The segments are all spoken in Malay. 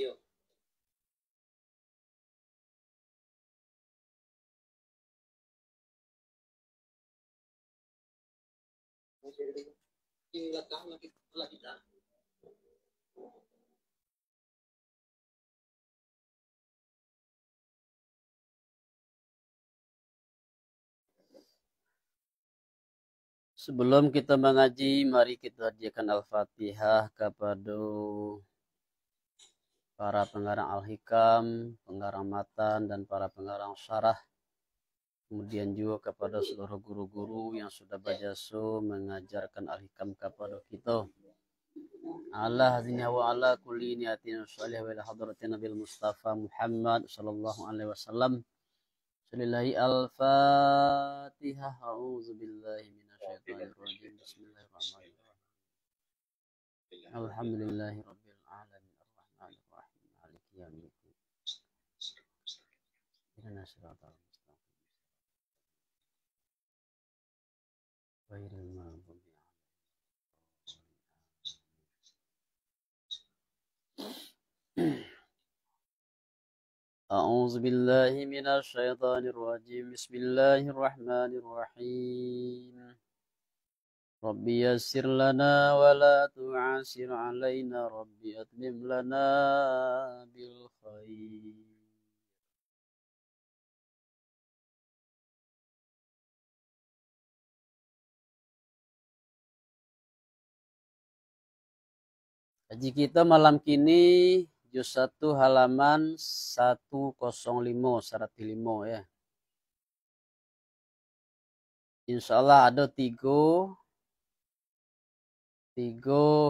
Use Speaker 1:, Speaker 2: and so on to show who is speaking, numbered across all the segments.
Speaker 1: Yuk. Sebelum kita mengaji, mari kita hadiahkan Al-Fatihah kepada para pengarang Al-Hikam, pengarang matan, dan para pengarang syarah. Kemudian juga kepada seluruh guru-guru yang sudah berjasa mengajarkan Al-Hikam kepada kita. Ala hadhihi wa ala kulli niyatin shalih wa ila hadratin Nabil Mustafa Muhammad sallallahu alaihi wasallam. Lillahi al-Fatihah. A'udzu billahi minasyaitonir rajim. Bismillahirrahmanirrahim. Alhamdulillahi rabbil alamin arrahmanir rahim maliki yaumiddin. Ihdinas siratal mustaqim. Ghairil maghdubi alaihim. أعوذ بالله من الشيطان الرجيم بسم الله الرحمن الرحيم ربي يسر لنا ولا تعسر علينا ربي أتمم لنا بالخير. Kaji kita malam kini juz 1 halaman 105 syarat 5 ya. Insyaallah ada tiga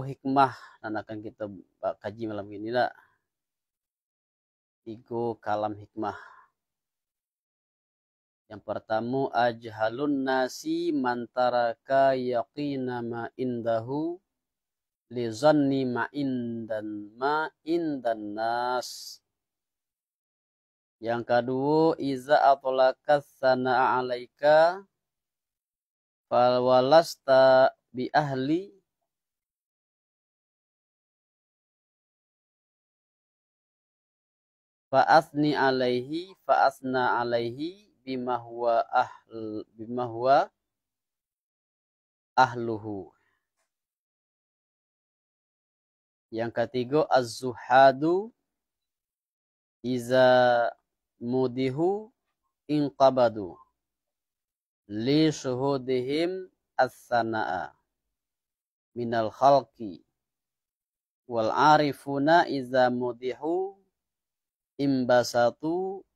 Speaker 1: hikmah yang akan kita kaji malam ini lah. 3 kalam hikmah. Yang pertama, ajhalun nasi mantaraka yaqina ma indahu li zanni ma indan nas. Yang kedua, iza atlakas sana'a alaika fal walasta bi ahli fa asna alaihi bima huwa ahluhu. Yang ketiga, az-zuhadu iza mudihu inqabadu li syuhudihim as-sana'a minal khalqi wal arifuna iza mudihu imbasatu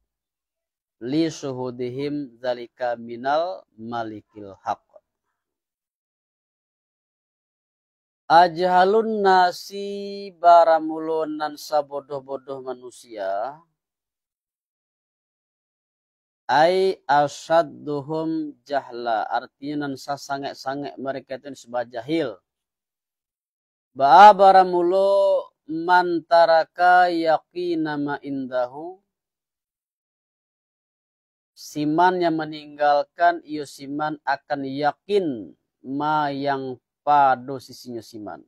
Speaker 1: li syuhudihim zalika minal malikil haq. Ajhalun nasi baramulunan sabodoh-bodoh manusia ai asyadduhum jahla, artinya nan sasangek-sangek mereka itu sebab jahil. Ba baramulo mantaraka yaqina ma indahu, siman yang meninggalkan iyo siman akan yakin ma yang pada sisinya siman.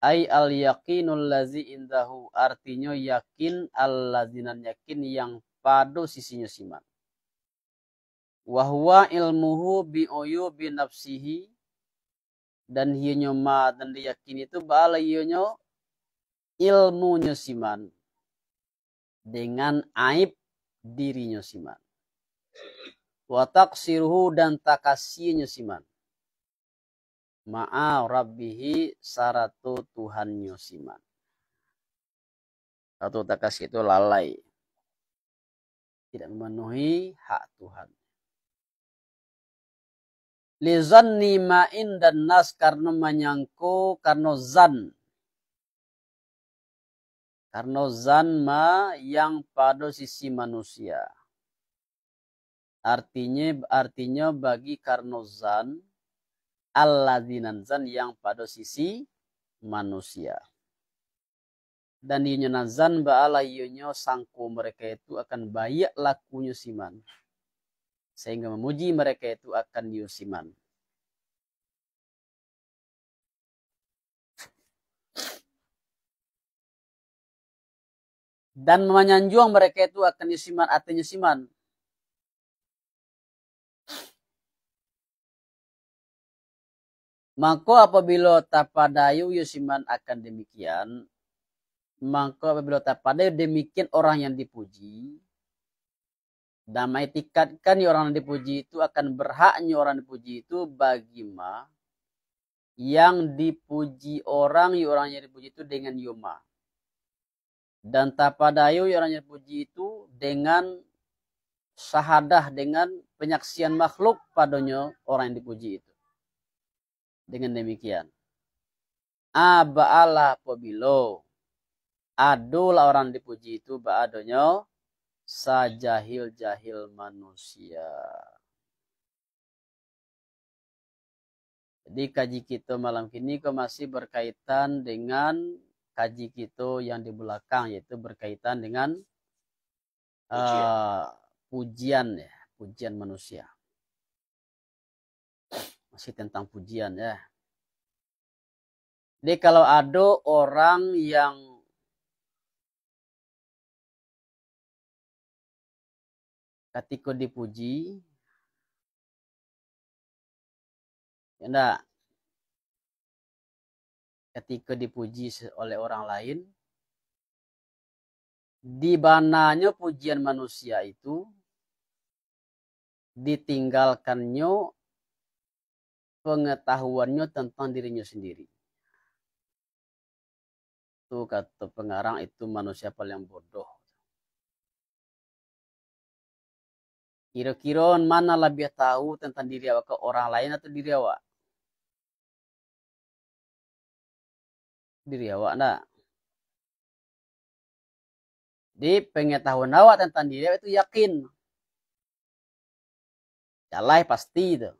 Speaker 1: Ai al yaqinul lazi indahu, artinya yakin allazinan yakin yang pada sisinya siman. Wa huwa ilmuhu bi uyubi nafsihi, dan hionyo ma dan yakin itu bala hionyo ilmunya siman dengan aib dirinya siman. Wa taqsiruhu, dan takasihnya siman. Ma'a rabbihi, saratu Tuhannya siman. Atau takasih itu lalai, tidak memenuhi hak Tuhan. Li zanni ma'in dan nas, karena menyangko, karena zan ma yang pada sisi manusia. Artinya bagi karena zan alladzinan zan yang pada sisi manusia. Dan ianya nazan ba'ala ianya sangko mereka itu akan baik lakunya siman, sehingga memuji mereka itu akan siman. dan menyanjung mereka itu akan nyesiman atau nyesiman. Maka apabila tapadayu yusiman akan demikian, maka apabila tapadayu demikian orang yang dipuji, dan mengikatkan orang yang dipuji itu akan berhaknya orang dipuji itu bagi yang dipuji orang yang dipuji itu dengan yuma. Dan tapadayu orang yang dipuji itu dengan sahadah, dengan penyaksian makhluk padanya orang yang dipuji itu. Dengan demikian. Ba'ala apabila adulah orang dipuji itu ba'adanya sajahil-jahil manusia. Jadi kaji kita malam ini masih berkaitan dengan kaji kita yang di belakang, yaitu berkaitan dengan pujian ya, pujian manusia. Masih tentang pujian ya. Jadi kalau ada orang yang ketika dipuji, ya enggak, ketika dipuji oleh orang lain, di mananya pujian manusia itu ditinggalkannya pengetahuannya tentang dirinya sendiri. Itu kata pengarang, itu manusia paling bodoh. Kira-kira mana lebih tahu tentang diri awak ke orang lain atau diri awak? Diri awak enggak? Di pengetahuan awak tentang diri awak itu yakin. Jalan pasti itu.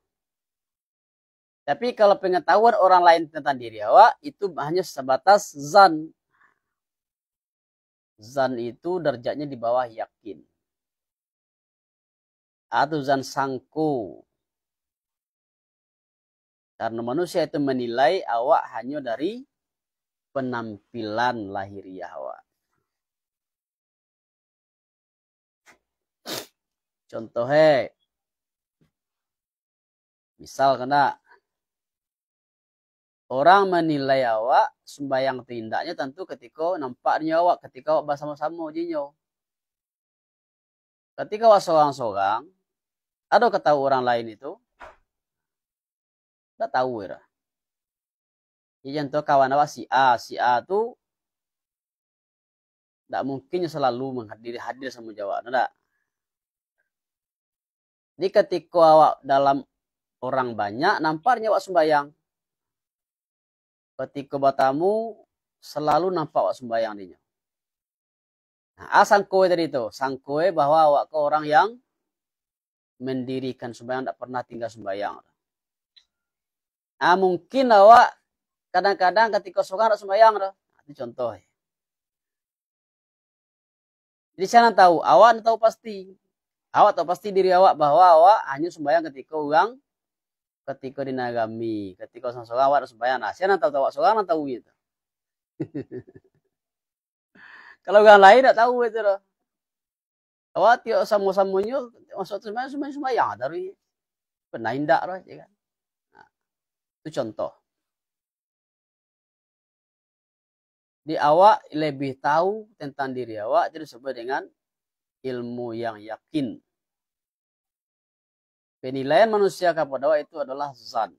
Speaker 1: Tapi kalau pengetahuan orang lain tentang diri awak itu hanya sebatas zan. Zan itu derajatnya di bawah yakin. Atau zan sangko. Karena manusia itu menilai awak hanya dari penampilan lahiriah awak. Contohnya, misal kena orang menilai awak sembayang tindaknya tentu ketika nampaknya awak, ketika awak bersama-sama jinyo. Ketika awak seorang-seorang, ada ketahui orang lain itu, tidak tahu ya. Jadi contoh kawan awak si A tu tidak mungkin selalu hadir sama Jawa, tidak. Jadi ketika awak dalam orang banyak, nampaknya awak sembayang. Ketika bertamu, selalu nampak awak sembayang dinya. Nah, sangkoe tadi itu. Sangkoe bahwa awak ke orang yang mendirikan sembayang, tidak pernah tinggal sembayang. Nah, mungkin awak kadang-kadang ketika seorang sembayang. Nah, itu contoh. Jadi saya tahu, awak tahu pasti. Awak tahu pasti diri awak bahwa awak hanya sembayang ketika orang ketika dinagami, ketika seorang awak sembahyang, nah saya tahu awak seorang tahu gitu. Kalau orang lain tidak tahu itu loh. Awak tiap sama-samanya masuk sembahyang dari pernah indak loh, ya kan? Nah, itu contoh. Di awak lebih tahu tentang diri awak itu disebut dengan ilmu yang yakin. Penilaian manusia kepada awak itu adalah zan.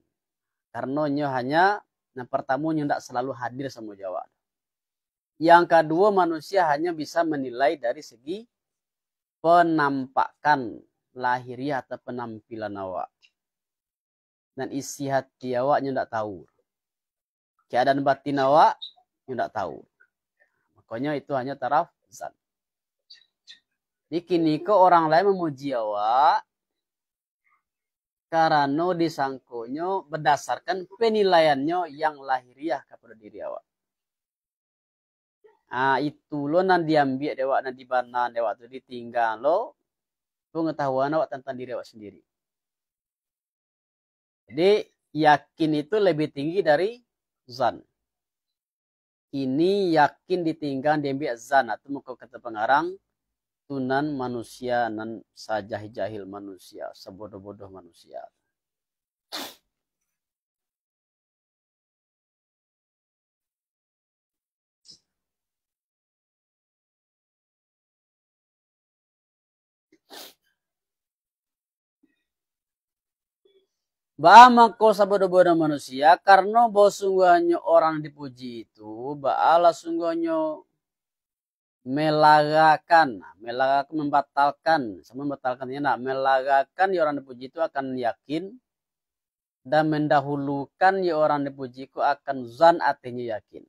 Speaker 1: Karena hanya yang pertama tidak selalu hadir sama Jawa. Yang kedua, manusia hanya bisa menilai dari segi penampakan lahiriah atau penampilan awak. Dan isi hati awaknya tidak tahu. Keadaan batin awak tidak tahu. Makanya itu hanya taraf zan. Jadi kini ke orang lain memuji awak karena disangkonya berdasarkan penilaiannya yang lahiriah kepada diri awak. Itu lo nan diambil dewak, nan dibana dewak itu ditinggal lo pengetahuan awak tentang diri awak sendiri. Jadi yakin itu lebih tinggi dari zan. Kini yakin ditinggal diambil zan atau muka kata pengarang tunan manusia nan sajah-jahil manusia, sebodoh-bodoh manusia. Mako sebodoh-bodoh manusia karena bahwa sungguhnya orang dipuji itu ba'ala sungguhnya melagakan membatalkan melagakan ya orang dipuji itu akan yakin dan mendahulukan ya orang dipuji itu akan zan artinya yakin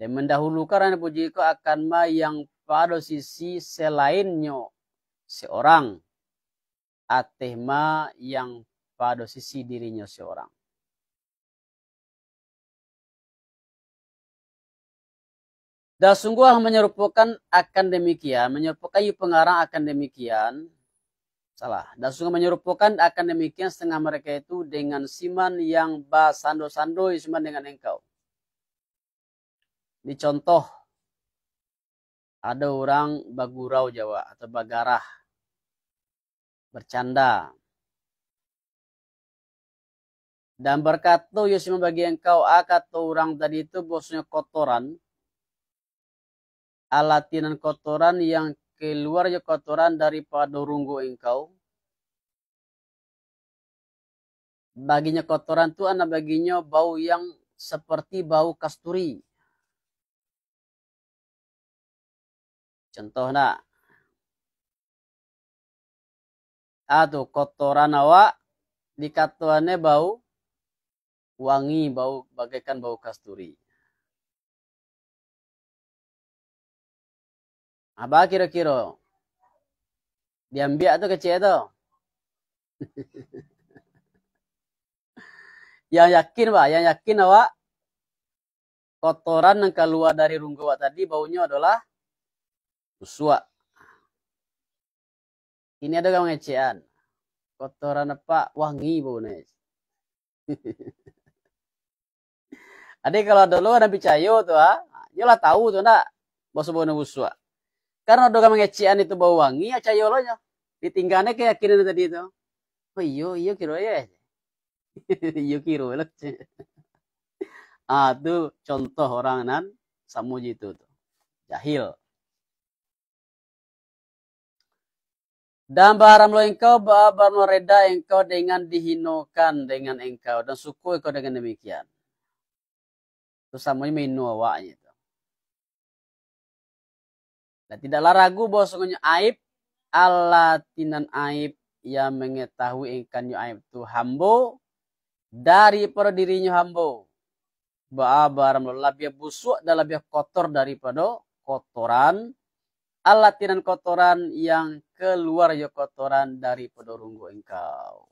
Speaker 1: dan mendahulukan orang dipuji itu akan yang pada sisi selainnya seorang atema yang pada sisi dirinya seorang. Dan sungguh menyerupakan akan demikian, menyerupakan pengarang akan demikian, salah. Dan sungguh menyerupakan akan demikian setengah mereka itu dengan siman yang basando-sando siman dengan engkau. Di contoh, ada orang bagurau Jawa atau bagarah, bercanda. Dan berkata, ya siman bagi engkau, kata orang tadi itu bosnya kotoran, alatinan kotoran yang keluar ya kotoran daripada runggu engkau. Baginya kotoran itu anak baginya bau yang seperti bau kasturi. Contoh nak. Atau kotoran awak dikatuannya bau wangi, bau bagaikan bau kasturi. Apa kira-kira? Diambil atau kecil itu? Yang yakin Pak, yang yakin awak kotoran yang keluar dari runggu awak tadi baunya adalah busuk. Ini ada orang ngecean. Kotoran apa? Wangi baunya. Adik kalau dulu ada picayo tuh, nyolah tahu tuh nak, bau busuk. Karena doga mengecian itu bau wangi, ya cayolonya. Ditinggalnya keyakinan tadi itu. Oh iya kira ya. Iya kira lah. Itu contoh orang nan samuji itu tuh. Jahil. Dan baram lo engkau, baram lo reda engkau dengan dihinokan dengan engkau. Dan suku engkau dengan demikian. Itu samanya minu awaknya itu. Dan tidaklah ragu bahwa sungguhnya aib, alatinan aib yang mengetahui engkannya aib itu hambo daripada dirinya hambo. Baram lo lebih busuk dan lebih kotor daripada kotoran. Alatinan kotoran yang keluar ya kotoran daripada runggu engkau.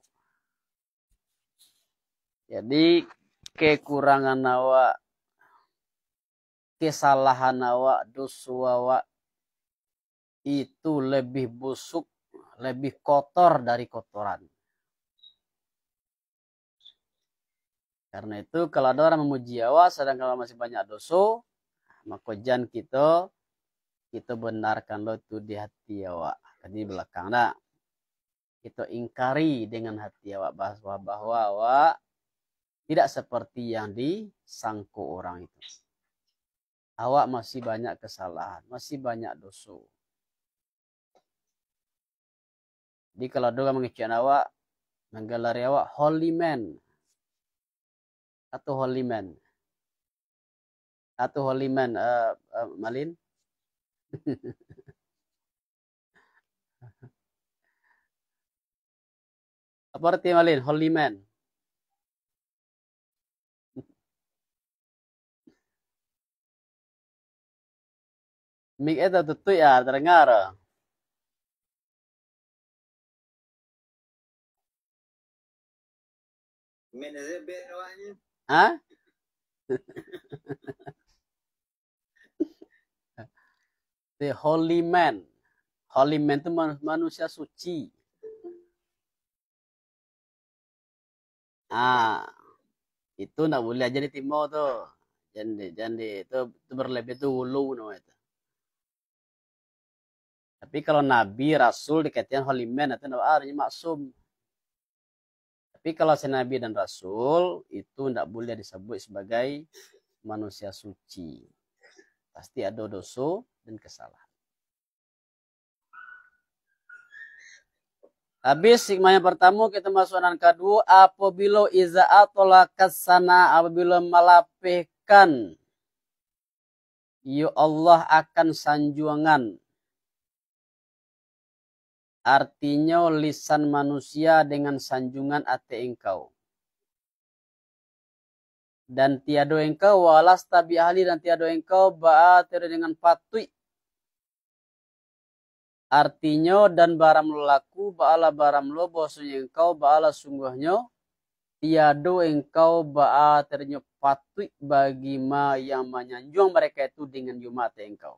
Speaker 1: Jadi kekurangan awak, kesalahan awak, dosa awak itu lebih busuk, lebih kotor dari kotoran. Karena itu kalau ada orang memuji awak sedang kalau masih banyak dosa, maka jangan kita benarkan lo itu di hati awak. Jadi belakang nak. Kita ingkari dengan hati awak bahwa awak tidak seperti yang disangka orang itu. Awak masih banyak kesalahan, masih banyak dosa. Jadi kalau ada mengecewakan awak, menggelari awak holy man. Atau holy man. Atau holy man, Malin. Apa arti Malin? Holy man. Mik itu tutup ya, terdengar. Hah? The holy man. Holy man itu manusia suci. Itu nggak boleh aja di timur tuh. Jande itu berlebih itu ulu no itu. Tapi kalau nabi, rasul dikaitkan holiman itu artinya maksum. Tapi kalau nabi dan rasul itu tidak boleh disebut sebagai manusia suci. Pasti ada dosa dan kesalahan. Habis hikmah yang pertama kita masuk yang kedua, apabila iza'atola kasana, apabila melapihkan ya Allah akan sanjungan. Artinya lisan manusia dengan sanjungan ate engkau. Dan tiada engkau walas tabi ahli, dan tiada engkau ba'atir dengan patui. Artinya dan baram laku ba'ala baram lo bahwasanya engkau ba'ala sungguhnya tiada engkau ba'atirnya patui bagi ma yang menyanjung mereka itu dengan jumate engkau.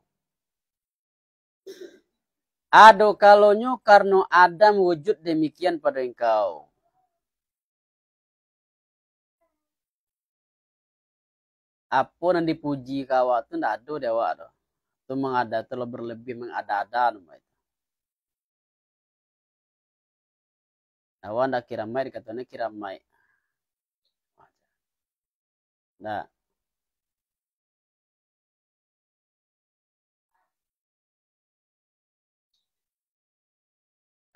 Speaker 1: Ado kalonyo karena Adam wujud demikian pada engkau. Apa yang dipuji kau itu tidak ada dewa do. Itu mengada terlalu berlebih mengada-ada namanya. Awan dah kiramai dikatanya kiramai. Nah.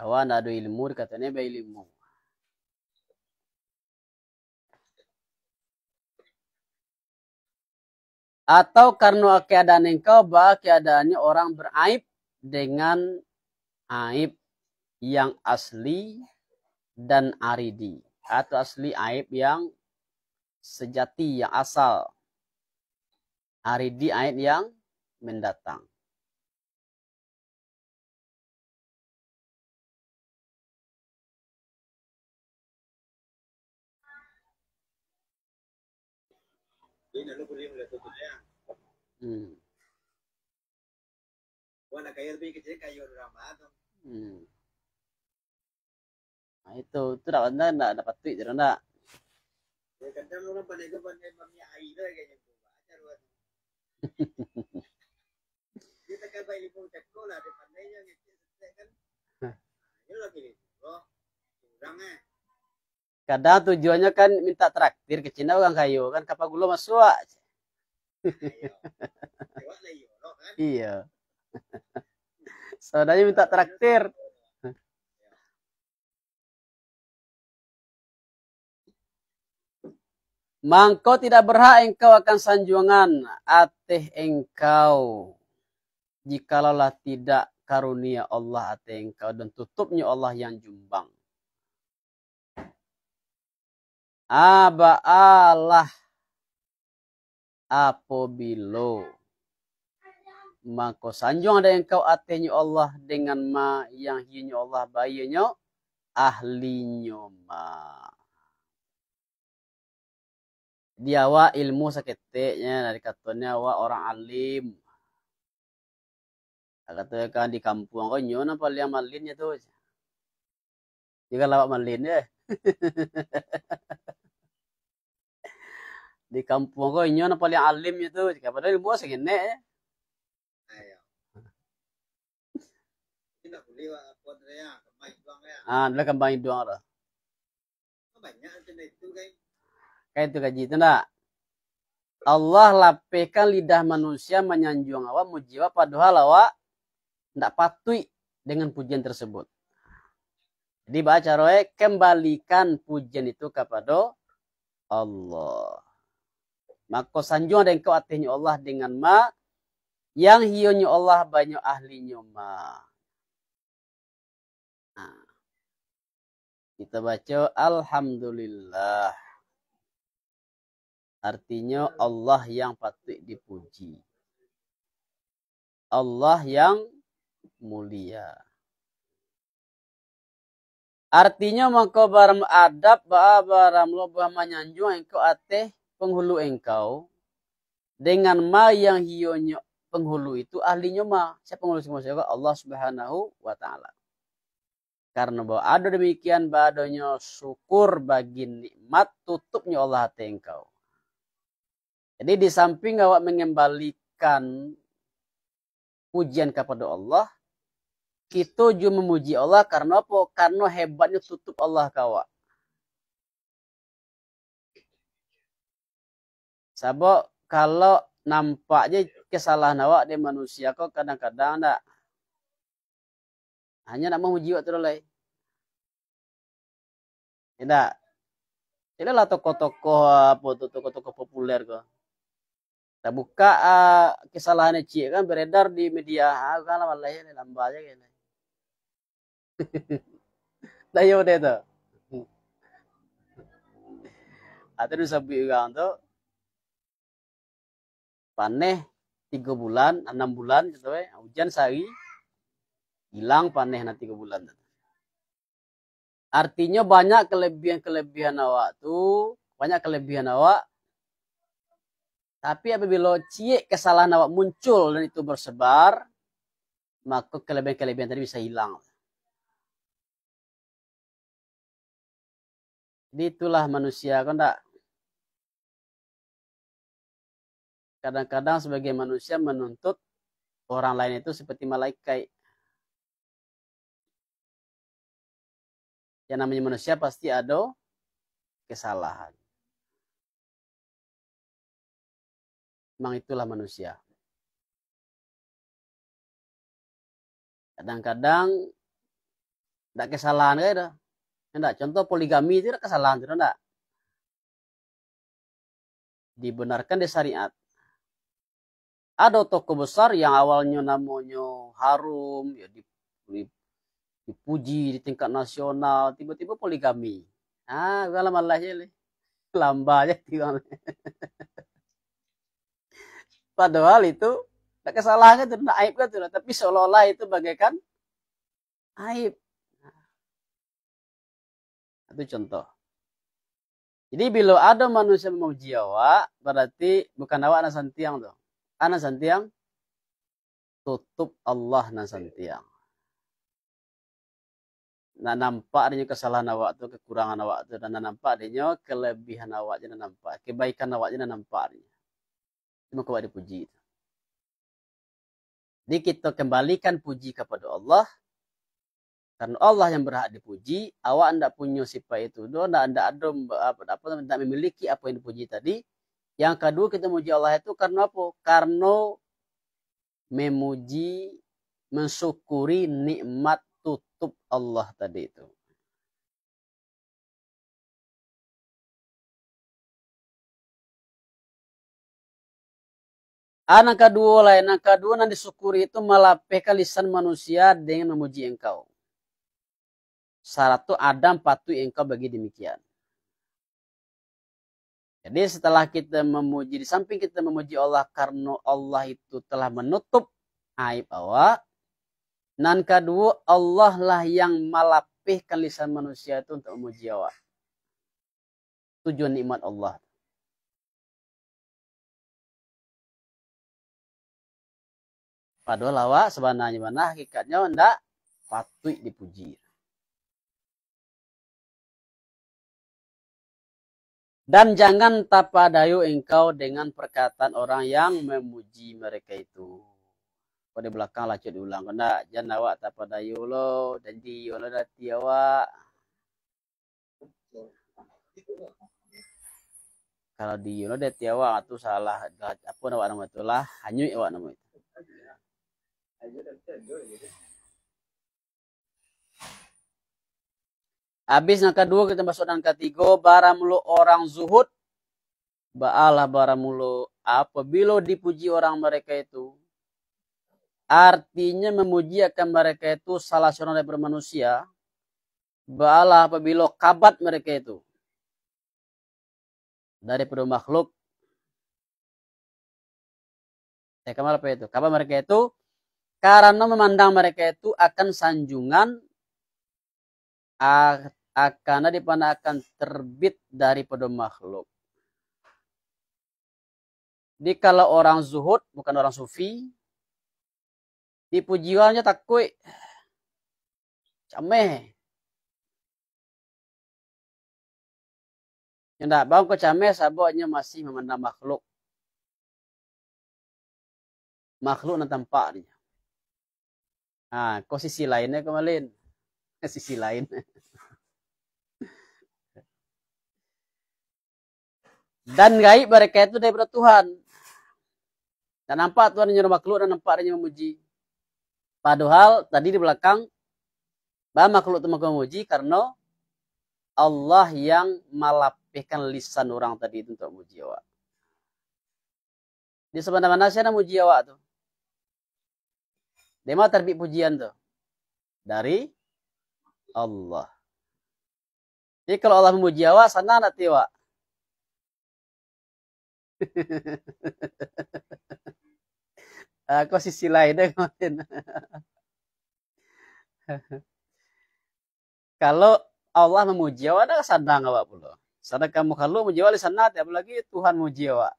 Speaker 1: Awan ada ilmu dikatanya be ilmu. Atau karena keadaan engkau bah keadaannya orang beraib dengan aib yang asli dan aridi. Atau asli aib yang sejati, yang asal. Aridi aib yang mendatang. Nah, itu tidak dapat tweet tidak enggak. Kadang orang pandai mamnya ai kayaknya kita kan bayi pun sekolah di pandainya kan. Ini lagi kurang Kadang tujuannya kan minta traktir ke Cina orang kayu kan kapal gula masuk. Iya. Saudaranya minta traktir. Mangkau tidak berhak engkau akan sanjungan ateh engkau jikalaulah tidak karunia Allah ateh engkau dan tutupnya Allah yang jumbang. Aba Allah apabila maka sanjung ada engkau atenya Allah dengan ma yang hinya Allah bayanya ahlinya ma. Dia wa ilmu saketeknya dari katanya wa orang alim. Katanya kan di kampung kau nyonya paling malinnya tuh. Jika lawak malin ya. Di kampung kau nyonya paling alim itu. Jika padahal ilmu segini ya. Adalah kembang doang lah. Kayak itu kaji itu enggak. Allah lapehkan lidah manusia menyanjung awak mujiwa padahal awak tidak patui dengan pujian tersebut. Jadi baca roe kembalikan pujian itu kepada Allah. Maka sanjung ada engkau atihnya Allah dengan ma yang hionya Allah banyak ahlinya ma. Nah, kita baca alhamdulillah. Artinya Allah yang patut dipuji. Allah yang mulia. Artinya maka baram adab baram lobah menyanjung engkau ateh penghulu engkau dengan ma yang hionya penghulu itu ahlinya ma. Siapa penghulu semua Allah Subhanahu wa taala. Karena bahwa ada demikian badonya syukur bagi nikmat tutupnya Allah hati engkau. Jadi di samping awak mengembalikan pujian kepada Allah, kita juga memuji Allah karena apa? Karena hebatnya tutup Allah kawa. Sebab kalau nampaknya kesalahan awak di manusia kok kadang-kadang enggak hanya nak memuji waktu dulu. Tidak. Tidak lah tokoh-tokoh apa tokoh-tokoh populer kok. Kita buka kesalahannya Cik kan beredar di media. Kalau malah ini lambat aja gitu. Dah yo deh tuh. Atau disabi orang tuh paneh 3 bulan, 6 bulan gitu hujan sehari hilang paneh nanti 3 bulan. Artinya banyak kelebihan-kelebihan awak tuh, banyak kelebihan awak. Tapi apabila Cik kesalahan awak muncul dan itu bersebar, maka kelebihan-kelebihan tadi bisa hilang. Jadi itulah manusia kan enggak. Kadang-kadang sebagai manusia menuntut orang lain itu seperti malaikat. Yang namanya manusia pasti ada kesalahan. Memang itulah manusia. Kadang-kadang enggak kesalahan kayak itu. Enggak, contoh poligami itu kesalahan itu enggak. Dibenarkan di syariat. Ada toko besar yang awalnya namanya harum, ya dipuji di tingkat nasional, tiba-tiba poligami. Kalau malah aja lamba aja tinggal. Padahal itu tidak kesalahan itu, tidak aib kan, tapi seolah-olah itu bagaikan aib. Itu contoh. Jadi bila ada manusia memuji awak, berarti bukan awak na santiang tuh. Ana santiang tutup Allah na santiang. Nah nampak adanya kesalahan awak tu, kekurangan awak tu, dan nampak adanya kelebihan awak je nampak, kebaikan awak je nampak adanya. Cuma kau dipuji. Jadi kita kembalikan puji kepada Allah. Karena Allah yang berhak dipuji, awak tidak punya sifat itu. Anda tidak memiliki apa yang dipuji tadi. Yang kedua kita memuji Allah itu karena apa? Karena memuji, mensyukuri nikmat tutup Allah tadi itu. Anak kedua yang disyukuri itu melapehkan lisan manusia dengan memuji engkau. Syarat itu Adam patuh engkau bagi demikian. Jadi setelah kita memuji, di samping kita memuji Allah karena Allah itu telah menutup aib awak. Dan kedua, Allah lah yang melapihkan lisan manusia itu untuk memuji awak. Tujuan nikmat Allah. Padahal awak sebenarnya mana hakikatnya tidak patut dipuji. Dan jangan tapadayu engkau dengan perkataan orang yang memuji mereka itu. Pada belakang lah cek diulang. Kena jangan awak tapadayu lo dan di lo dati awak. Kalau di lo dati awak itu salah. Apa awak nama itulah hanyut awak nama itu. Habis yang kedua kita masuk yang ketiga, baramulu orang zuhud. Ba'alah baramulu apabila dipuji orang mereka itu. Artinya memuji akan mereka itu salah seorang daripada manusia. Ba'alah apabila kabat mereka itu. Daripada makhluk. Kabar apa itu? Kabar mereka itu. Karena memandang mereka itu akan sanjungan. Karena di mana akan terbit daripada makhluk. Jadi kalau orang zuhud, bukan orang sufi, dipujiannya takut, cameh. Yang tak bang kau cameh, sabuknya masih memandang makhluk. makhluk nan tampaknya. Nah, kok sisi lainnya kemalin? Sisi lain. Dan gaib mereka itu daripada Tuhan. Dan nampak Tuhan menyuruh makhluk dan nampak dia memuji. Padahal tadi di belakang bahwa makhluk itu memuji karena Allah yang melapihkan lisan orang tadi itu untuk memuji awak. Di sebenarnya saya memuji awak tuh. Dia mau terbit pujian tuh dari Allah. Jadi kalau Allah memuji awak, sana nanti awak. Kok sisi lainnya kemarin. Kalau Allah memuji awak, ada sadang awak pula. Sadang kamu kalau memuji awak, sana apalagi Tuhan memuji awak.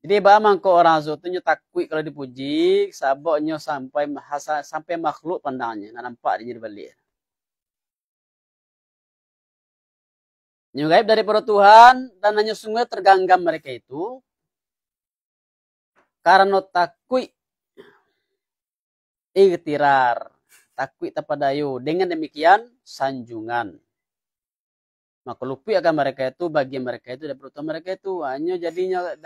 Speaker 1: Jadi bagaimana kau orang zuhudnya takui kalau dipuji, saboknya sampai makhluk pandangnya, nak nampak dia balik. Yang gaib daripada Tuhan dan hanya sungguh terganggam mereka itu karena takui ikhtirar, takui tapadayu. Dengan demikian sanjungan. Maka lupi akan mereka itu bagi mereka itu daripada Tuhan mereka itu hanya jadinya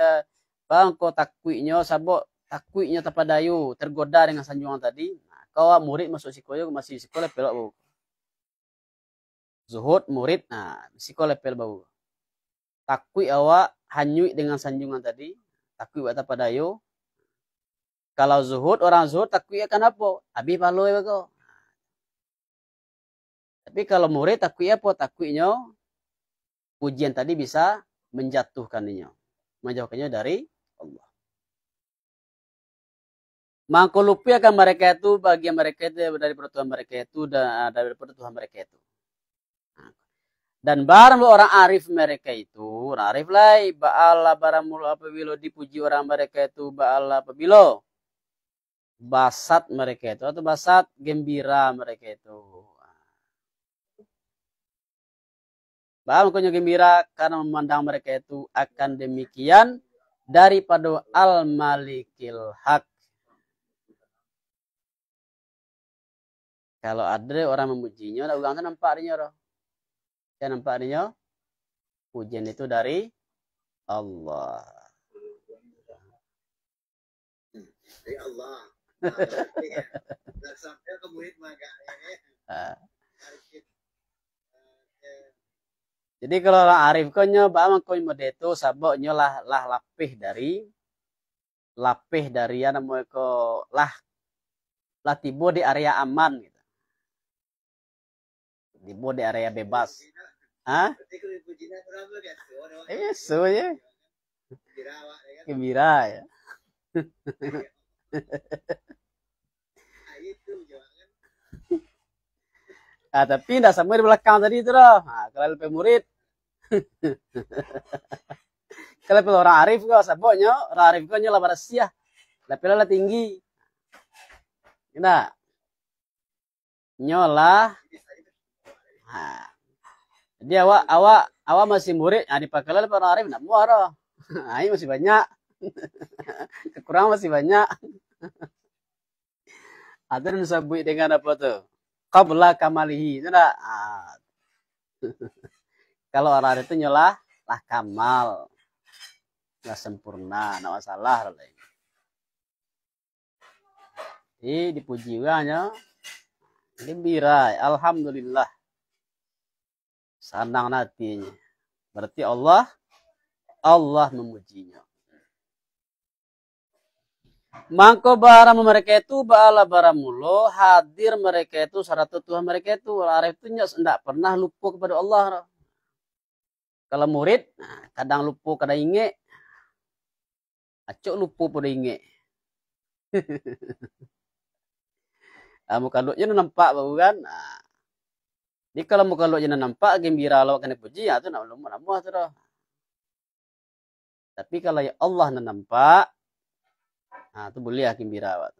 Speaker 1: bang kau takuinya sabok takuinya tapadayu tergoda dengan sanjungan tadi. Nah, kau murid masuk sekolah masih sekolah pelak bau. Zuhud murid nah sekolah pel bau. Takui awak hanyui dengan sanjungan tadi. Takui awak tapadayu. Kalau zuhud orang zuhud takui akan apa? Abi paloi kau. Tapi kalau murid takui apa? Takuinya pujian tadi bisa menjatuhkannya. Menjauhkannya dari Allah. Maka lupi akan mereka itu bagi mereka itu dari Tuhan mereka itu dan dari Tuhan mereka itu. Dan barang orang arif mereka itu, orang arif lah, ba'ala baramul apabila dipuji orang mereka itu, ba'ala apabila basat mereka itu atau basat gembira mereka itu. Bahwa makanya gembira karena memandang mereka itu akan demikian daripada al-malikil haq. Kalau ada orang memujinya, ulang kan nampak dia roh. Saya nampak dia pujian itu dari Allah. Dari Allah. Sampai ke murid maganya. Jadi kalau orang arif konyo bang konyo itu saboknya lah lapih dari ya namanya ko lah tibo di area aman gitu. Tibo di area bebas. Hah? So ya. Gembira ya. Tapi tidak sama di belakang tadi itu loh. Nah, kalau lebih murid. Kalau lebih orang arif kok saboknya, orang arif kok nyola barasia. Lebih lah tinggi. Kita nyola. Nah, jadi awak masih murid, nah dipakai lebih orang arif nak muara. Nah, ini masih banyak. Kekurangan masih banyak. Ada yang disebut dengan apa tuh? Qabla kamalihi. Itu enggak? Kalau orang itu nyolah lah kamal. Enggak sempurna, enggak masalah. Jadi dipuji hanya gembira, alhamdulillah. Senang hatinya. Berarti Allah memujinya. Mangko bara mereka itu ba'ala baramulo hadir mereka itu syarat Tuhan mereka itu arif itu tidak pernah lupa kepada Allah. Kalau murid kadang lupa kadang ingat. Acok lupa pada ingat. Muka luknya nampak bau kan. Jadi kalau muka luknya nampak gembira Allah kena puji ya itu nak lama tu dah. Tapi kalau ya Allah nampak nah, itu boleh gembira awak.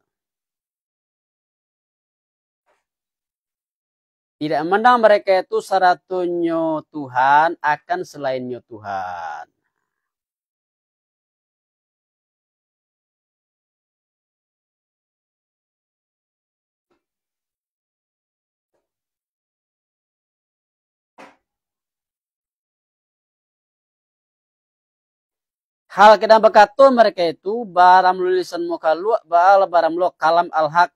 Speaker 1: Tidak memandang mereka itu syaratnya Tuhan akan selainnya Tuhan. Hal kedang bekatun mereka itu baram lulisan muka lu baram lu kalam al-haq.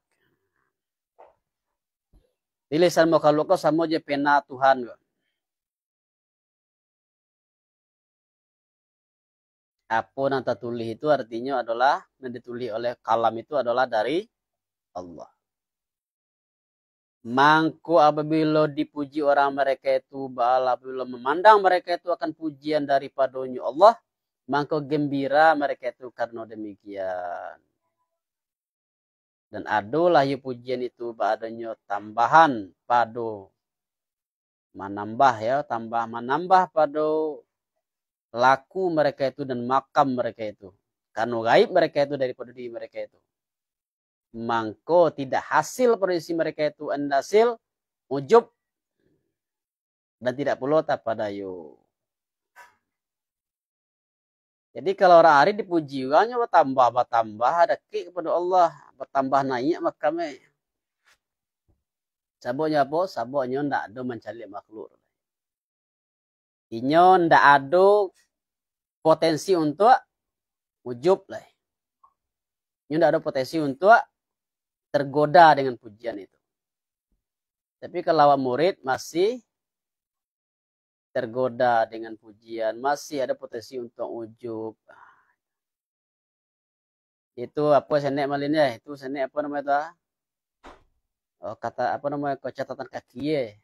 Speaker 1: Tulisan muka lu ko samo je pena Tuhan. Apa yang tertulis itu artinya adalah yang ditulis oleh kalam itu adalah dari Allah. Mangko apabila dipuji orang mereka itu, apabila memandang mereka itu akan pujian daripadanya Allah, mangko gembira mereka itu karena demikian. Dan adalah ya pujian itu adanya tambahan pada menambah ya, menambah pada laku mereka itu dan makam mereka itu. Karena gaib mereka itu daripada diri mereka itu. Mangko tidak hasil produksi mereka itu andasil ujub dan tidak pula tapadayo. Jadi kalau orang hari dipuji hanya bertambah ada ke kepada Allah, bertambah naik makamnya. Sabuknya apa? Sabuknya ndak ada mencari makhluk. Inyo ndak ada potensi untuk ujub lah. Inyo ndak ada potensi untuk tergoda dengan pujian itu. Tapi kalau murid masih tergoda dengan pujian, masih ada potensi untuk ujub. Itu apa senek malinnya? Itu senek apa namanya itu? Oh, kata apa namanya? Catatan kaki ya.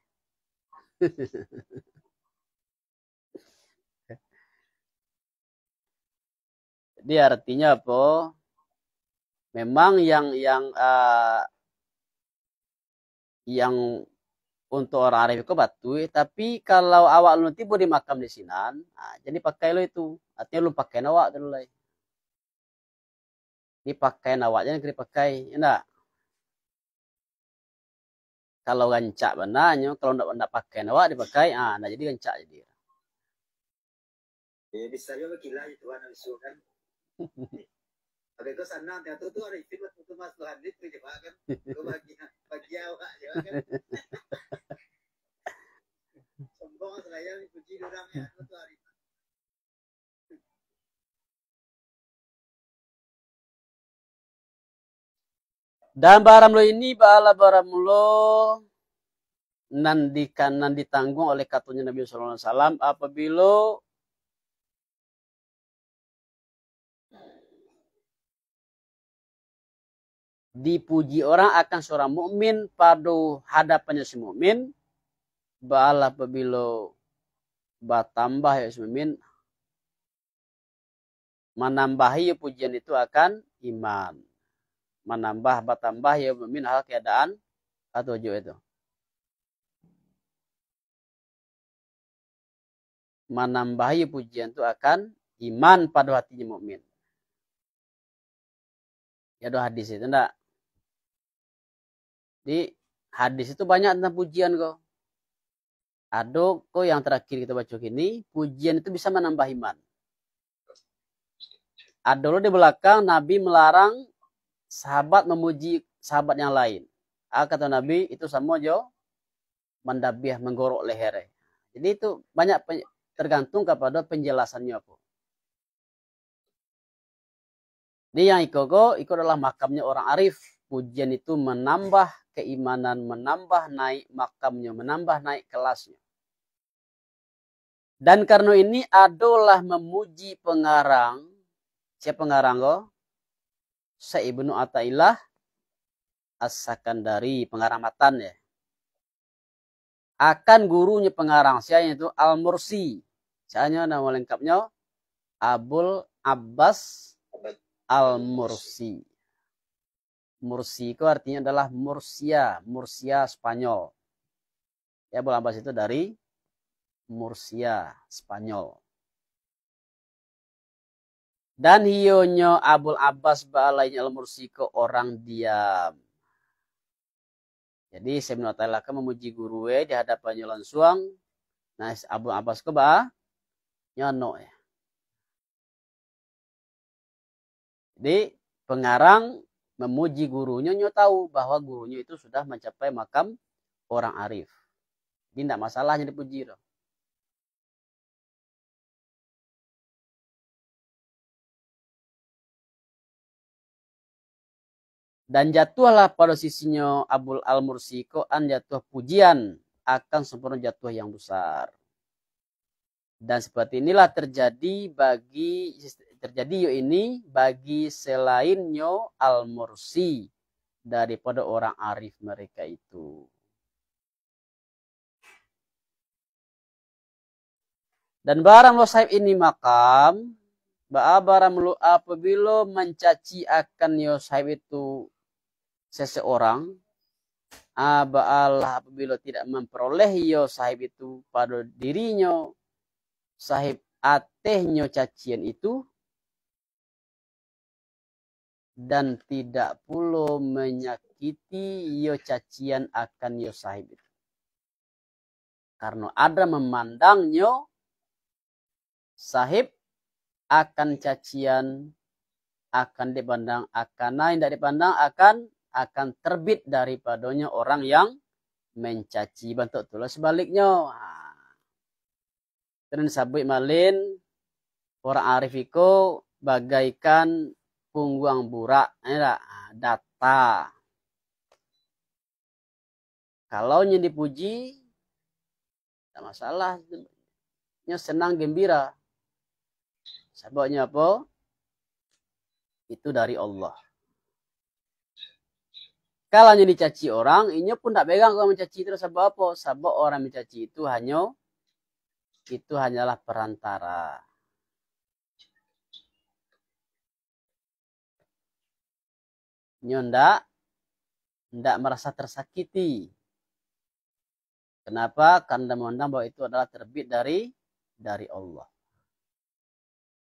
Speaker 1: Jadi artinya apa? Memang yang untuk orang Arif itu batu, tapi kalau awak lu tiba di makam di sinan, nah, jadi pakai lo itu. Artinya lu pakai awak dulu lah. Dipakai awaknya yang dipakai, enggak. Kalau gancak benarnya, kalau enggak pakai awak dipakai, nah jadi gancak jadi.
Speaker 2: Ya bisa juga gila itu anak isu kan. Oke, ke sana tuh ada itu waktu Mas Tuhan itu coba kan. Gue bagi awak ya kan. Sombong saya puji orang ya itu hari.
Speaker 1: Dan barang lo ini bala barang lo nan ditanggung oleh katunya Nabi sallallahu alaihi wasallam apabila dipuji orang akan seorang mukmin pada hadapannya si mukmin bala apabila bertambah ya si mukmin menambahi pujian itu akan iman. Bertambah ya mukmin hal keadaan atau jo itu. Menambahi pujian itu akan iman pada hatinya mukmin. Ya ada hadis itu enggak? Di hadis itu banyak tentang pujian kok. Ada kok yang terakhir kita baca ini, pujian itu bisa menambah iman. Ada loh di belakang Nabi melarang sahabat memuji sahabat yang lain. Kata Nabi itu sama jo mendabiah menggorok lehernya. Jadi itu banyak tergantung kepada penjelasannya apa. Ini yang iko adalah makamnya orang arif. Pujian itu menambah keimanan, menambah naik makamnya, menambah naik kelasnya. Dan karena ini adalah memuji pengarang. Siapa pengarang kok? Ibnu Athaillah As-Sakandari, pengarang matan ya. Akan gurunya pengarang siapa itu Al-Mursi. Siapa nama lengkapnya? Abul Abbas Al-Mursi. Mursi itu artinya adalah Mursia Spanyol. Ya, Abul Abbas itu dari Mursia Spanyol. Dan hionyo Abul Abbas ba'alainya Al-Mursi ke orang diam. Jadi Ibnu Athaillah memuji guru di hadapannya langsung. Nah, Abul Abbas ke ba nyono ya. Jadi pengarang memuji gurunya, nyo tahu bahwa gurunya itu sudah mencapai makam orang arif. Jadi tidak masalahnya dipuji loh. Dan jatuhlah pada sisinya Abul Al-Mursi ko'an jatuh pujian akan sempurna jatuh yang besar. Dan seperti inilah terjadi bagi selainnya Al-Mursi daripada orang arif mereka itu. Dan barang lo sahib ini makam, barang lo apabila mencaci akan yo sahib itu seseorang, apabila tidak memperoleh yo sahib itu pada dirinya, sahib atehnya cacian itu, dan tidak pula menyakiti yo cacian akan yo sahib itu. Karena ada memandangnya sahib akan cacian, akan dipandang, akan tidak dipandang, akan terbit daripadanya orang yang mencaci. Bentuk itulah sebaliknya. Dan sabit malin orang arif itu bagaikan pungguang burak, data. Kalau yang dipuji, tidak masalah, senang gembira. Sebabnya apa? Itu dari Allah. Kalau yang dicaci orang, ini pun tak pegang kalau mencaci itu sebab apa? Sebab orang mencaci itu hanyalah perantara. Ndak merasa tersakiti. Kenapa? Karena memandang bahwa itu adalah terbit dari Allah.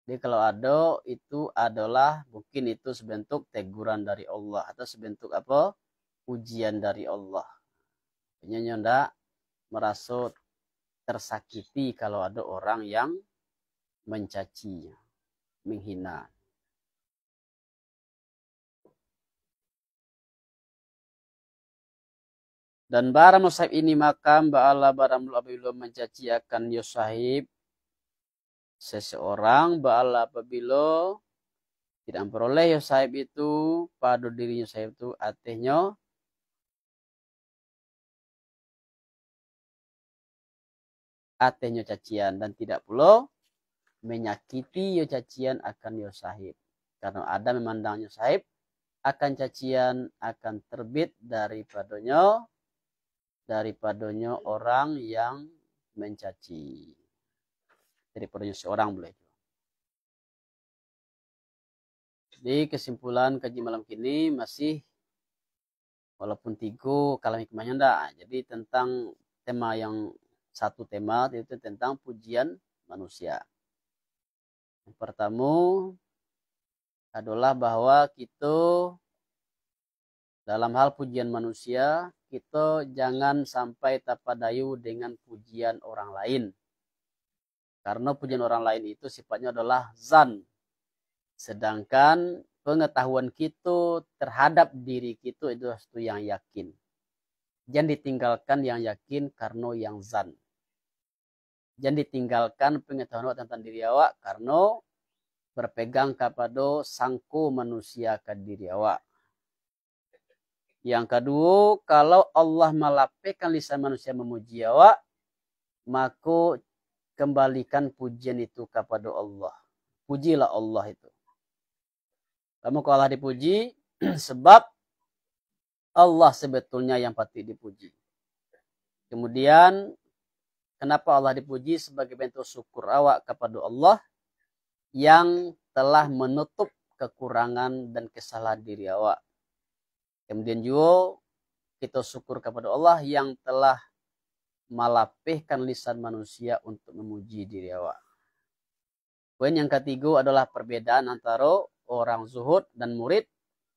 Speaker 1: Jadi kalau ada itu adalah mungkin itu sebentuk teguran dari Allah atau sebentuk apa? Ujian dari Allah. Artinya ndak merasa tersakiti kalau ada orang yang mencacinya, menghina. Dan barang sahib ini makam ba'ala barang apabila mencaci akan yo sahib seseorang, ba'ala apabila tidak memperoleh yo sahib itu pada dirinya sahib itu atehnya cacian, dan tidak pula menyakiti yo cacian akan yo sahib. Karena ada memandangnya sahib akan cacian akan terbit daripadanya orang yang mencaci. Daripadanya seorang boleh. Jadi kesimpulan kaji malam kini masih walaupun 3 kalau hikmahnya enggak. Jadi tentang tema yang satu tema itu tentang pujian manusia. Yang pertama adalah bahwa kita dalam hal pujian manusia, kita jangan sampai tapadayu dengan pujian orang lain. Karena pujian orang lain itu sifatnya adalah zan. Sedangkan pengetahuan kita terhadap diri kita itu sesuatu yang yakin. Jangan ditinggalkan yang yakin karena yang zan. Jangan ditinggalkan pengetahuan tentang diri awak karena berpegang kepada sangko manusia ke diri awak. Yang kedua, kalau Allah melapehkan lisan manusia memuji awak, maka kembalikan pujian itu kepada Allah. Pujilah Allah itu. Kamu kalau Allah dipuji, sebab Allah sebetulnya yang patut dipuji. Kemudian, kenapa Allah dipuji? Sebagai bentuk syukur awak kepada Allah yang telah menutup kekurangan dan kesalahan diri awak. Kemudian juga kita syukur kepada Allah yang telah melapehkan lisan manusia untuk memuji diri awak. Poin yang ketiga adalah perbedaan antara orang zuhud dan murid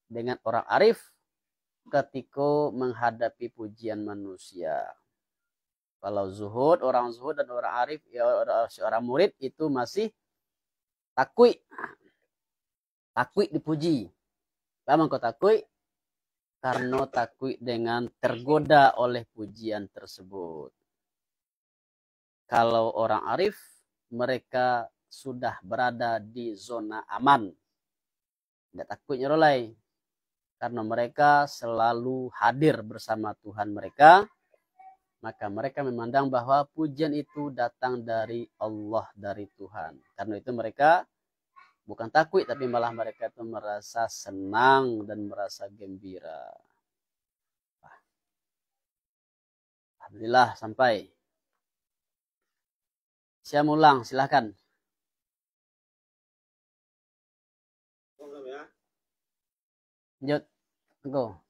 Speaker 1: dengan orang arif ketika menghadapi pujian manusia. Kalau zuhud, orang zuhud dan orang arif, ya seorang murid itu masih takui dipuji. Lama kau takui? Karena takui dengan tergoda oleh pujian tersebut. Kalau orang arif, mereka sudah berada di zona aman. Tidak takutnya rolai. karena mereka selalu hadir bersama Tuhan mereka, maka mereka memandang bahwa pujian itu datang dari Allah, dari Tuhan. Karena itu mereka bukan takut, tapi malah mereka itu merasa senang dan merasa gembira. Alhamdulillah sampai. Saya ulang, silahkan. Lanjut, go.